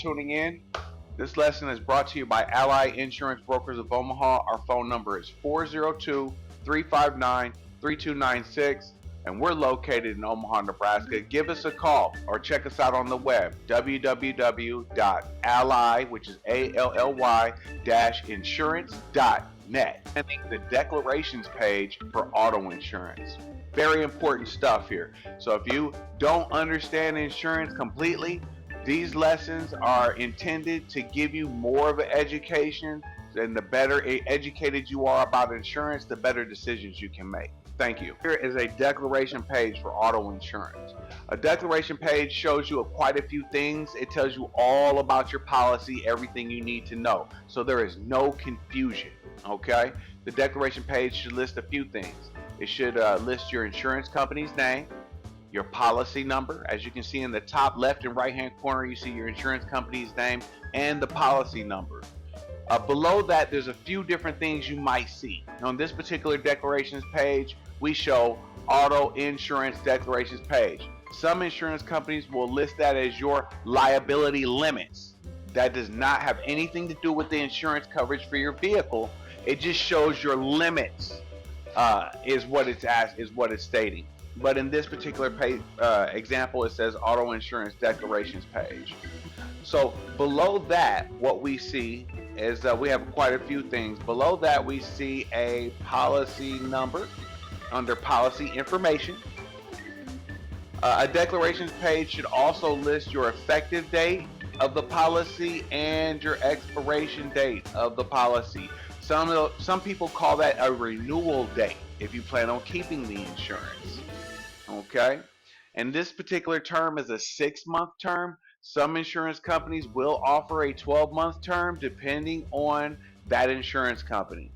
tuning in. This lesson is brought to you by Ally Insurance Brokers of Omaha. Our phone number is 402-359-3296, and we're located in Omaha, Nebraska. Give us a call or check us out on the web, www.ally, which is ALLY-insurance.net, and the declarations page for auto insurance. Very important stuff here. So if you don't understand insurance completely, these lessons are intended to give you more of an education, and the better educated you are about insurance, the better decisions you can make. Thank you. Here is a declaration page for auto insurance. A declaration page shows you quite a few things. It tells you all about your policy, everything you need to know. So there is no confusion, okay? The declaration page should list a few things. It should list your insurance company's name, your policy number. As you can see in the top left and right hand corner, you see your insurance company's name and the policy number. Below that, there's a few different things you might see. On this particular declarations page, we show auto insurance declarations page. Some insurance companies will list that as your liability limits. That does not have anything to do with the insurance coverage for your vehicle. It just shows your limits, is what it's stating. But in this particular page, example, it says auto insurance declarations page. So below that, what we see is we have quite a few things. Below that, we see a policy number under policy information. A declarations page should also list your effective date of the policy and your expiration date of the policy. Some people call that a renewal date if you plan on keeping the insurance. Okay, and this particular term is a 6-month term. Some insurance companies will offer a 12-month term depending on that insurance company.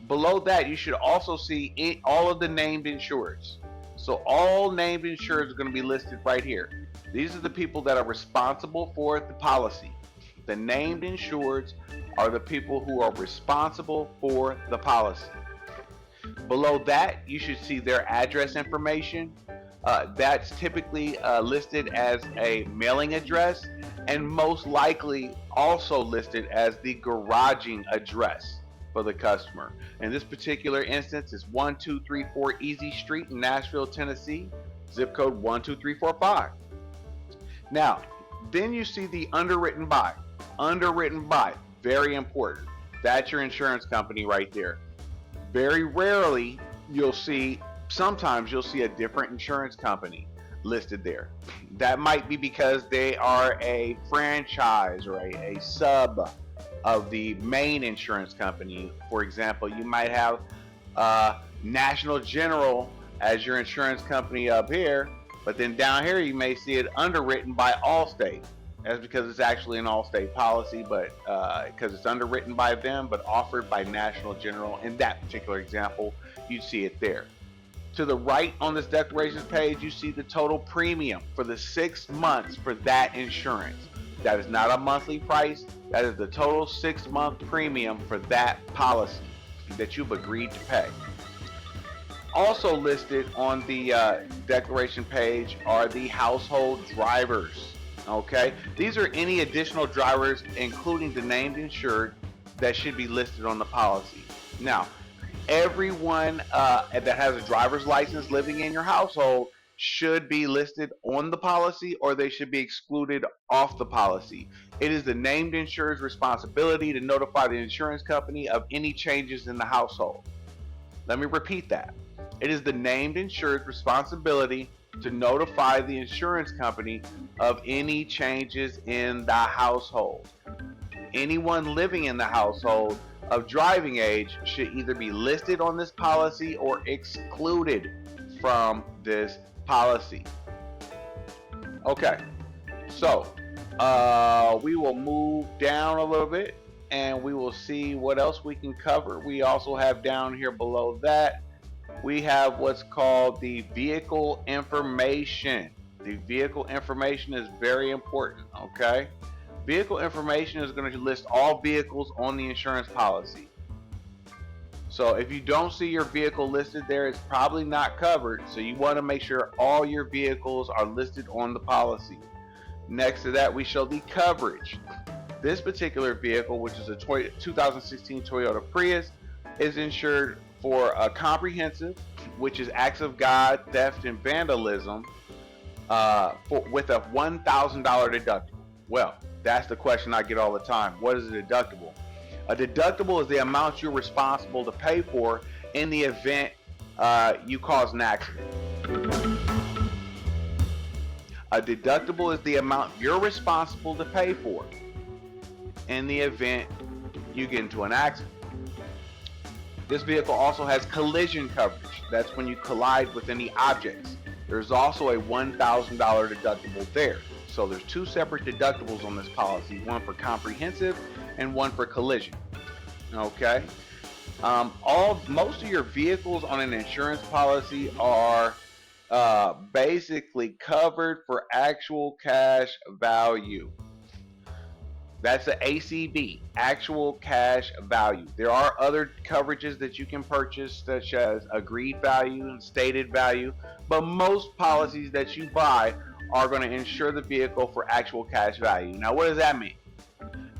Below that, you should also see all of the named insureds. So all named insureds are going to be listed right here. These are the people that are responsible for the policy. The named insureds are the people who are responsible for the policy. Below that, you should see their address information. That's typically listed as a mailing address, and most likely also listed as the garaging address for the customer. In this particular instance, it's 1234 Easy Street in Nashville, Tennessee, zip code 12345. Now, then you see the underwritten by. Underwritten by, very important. That's your insurance company right there. Very rarely sometimes you'll see a different insurance company listed there. That might be because they are a franchise or a sub of the main insurance company. For example, you might have National General as your insurance company up here, but then down here you may see it underwritten by Allstate. That's because it's actually an Allstate policy, but because it's underwritten by them, but offered by National General. In that particular example, you see it there. To the right on this declarations page, you see the total premium for the 6 months for that insurance. That is not a monthly price. That is the total 6-month premium for that policy that you've agreed to pay. Also listed on the declaration page are the household drivers. Okay, these are any additional drivers, including the named insured, that should be listed on the policy. Now, everyone that has a driver's license living in your household should be listed on the policy, or they should be excluded off the policy. It is the named insured's responsibility to notify the insurance company of any changes in the household. Let me repeat that. It is the named insured's responsibility to notify the insurance company of any changes in the household. Anyone living in the household of driving age should either be listed on this policy or excluded from this policy. Okay, so we will move down a little bit and we will see what else we can cover. We also have down here below that, we have what's called the vehicle information. The vehicle information is very important, okay? Vehicle information is going to list all vehicles on the insurance policy. So if you don't see your vehicle listed there, it's probably not covered. So you want to make sure all your vehicles are listed on the policy. Next to that, we show the coverage. This particular vehicle, which is a 2016 Toyota Prius, is insured for a comprehensive, which is acts of God, theft, and vandalism, with a $1,000 deductible. Well, that's the question I get all the time. What is a deductible? A deductible is the amount you're responsible to pay for in the event you cause an accident. A deductible is the amount you're responsible to pay for in the event you get into an accident. This vehicle also has collision coverage. That's when you collide with any objects. There's also a $1,000 deductible there. So there's two separate deductibles on this policy, one for comprehensive and one for collision. Okay. Most of your vehicles on an insurance policy are basically covered for actual cash value. That's the ACV, actual cash value. There are other coverages that you can purchase, such as agreed value and stated value, but most policies that you buy are going to insure the vehicle for actual cash value. Now, what does that mean?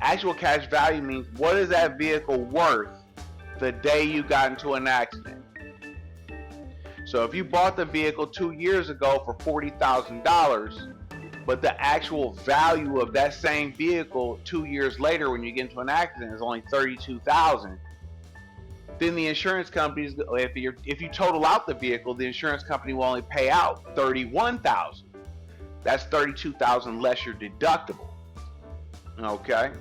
Actual cash value means what is that vehicle worth the day you got into an accident? So if you bought the vehicle 2 years ago for $40,000, but the actual value of that same vehicle 2 years later when you get into an accident is only $32,000, then the insurance companies, if you total out the vehicle, the insurance company will only pay out $31,000. That's $32,000 less your deductible. Okay.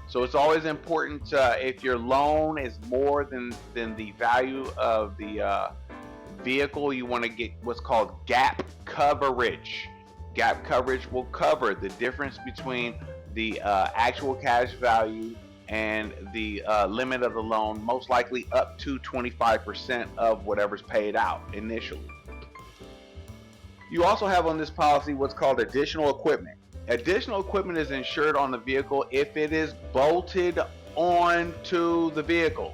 So it's always important, if your loan is more than the value of the vehicle, you want to get what's called gap coverage. Gap coverage will cover the difference between the actual cash value and the limit of the loan, most likely up to 25% of whatever's paid out initially. You also have on this policy what's called additional equipment. Additional equipment is insured on the vehicle if it is bolted onto the vehicle.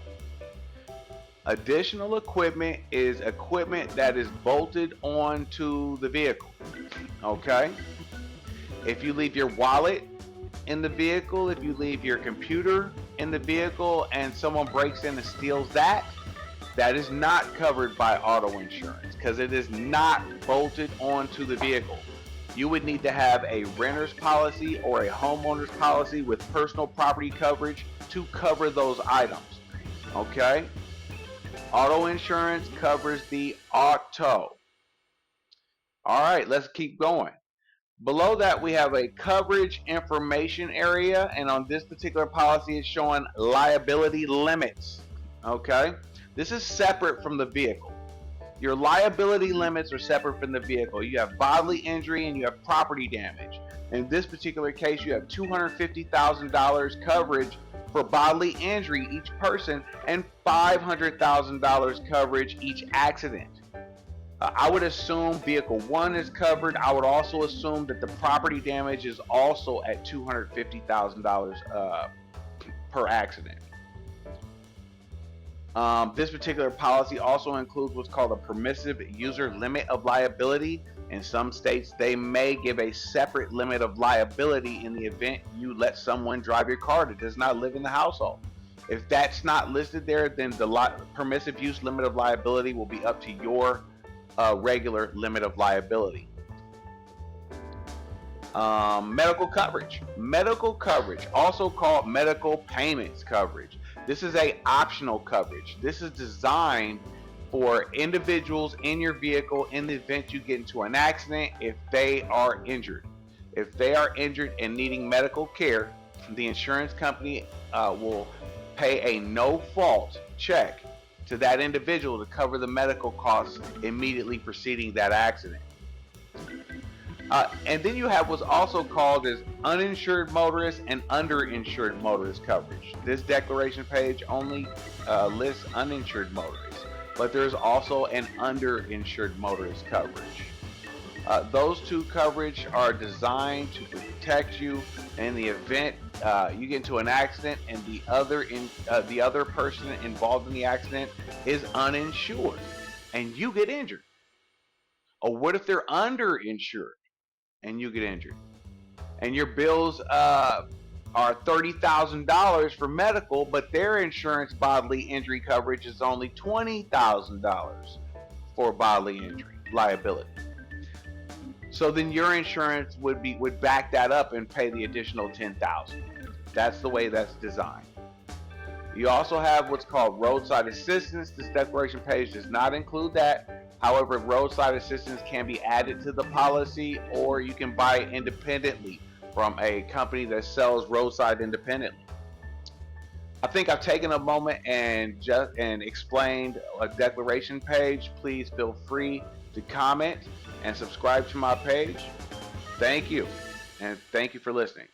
Additional equipment is equipment that is bolted onto the vehicle. Okay? If you leave your wallet in the vehicle, if you leave your computer in the vehicle and someone breaks in and steals that, that is not covered by auto insurance because it is not bolted onto the vehicle. You would need to have a renter's policy or a homeowner's policy with personal property coverage to cover those items. Okay? Auto insurance covers the auto. All right, let's keep going. Below that, we have a coverage information area, and on this particular policy, it's showing liability limits. Okay? This is separate from the vehicle. Your liability limits are separate from the vehicle. You have bodily injury and you have property damage. In this particular case, you have $250,000 coverage for bodily injury each person and $500,000 coverage each accident. I would assume vehicle 1 is covered. I would also assume that the property damage is also at $250,000 per accident. This particular policy also includes what's called a permissive user limit of liability. In some states, they may give a separate limit of liability in the event you let someone drive your car that does not live in the household. If that's not listed there, then the permissive use limit of liability will be up to your regular limit of liability. Medical coverage. Medical coverage, also called medical payments coverage. This is a optional coverage. This is designed for individuals in your vehicle in the event you get into an accident if they are injured. If they are injured and needing medical care, the insurance company will pay a no-fault check to that individual to cover the medical costs immediately preceding that accident. And then you have what's also called as uninsured motorist and underinsured motorist coverage. This declaration page only lists uninsured motorists, but there's also an underinsured motorist coverage. Those two coverage are designed to protect you in the event you get into an accident and the other person involved in the accident is uninsured and you get injured. Or what if they're underinsured and you get injured, and your bills are $30,000 for medical, but their insurance bodily injury coverage is only $20,000 for bodily injury liability. So then your insurance would back that up and pay the additional $10,000. That's the way that's designed. You also have what's called roadside assistance. This declaration page does not include that. However, roadside assistance can be added to the policy, or you can buy it independently from a company that sells roadside independently. I think I've taken a moment and explained a declaration page. Please feel free to comment and subscribe to my page. Thank you, and thank you for listening.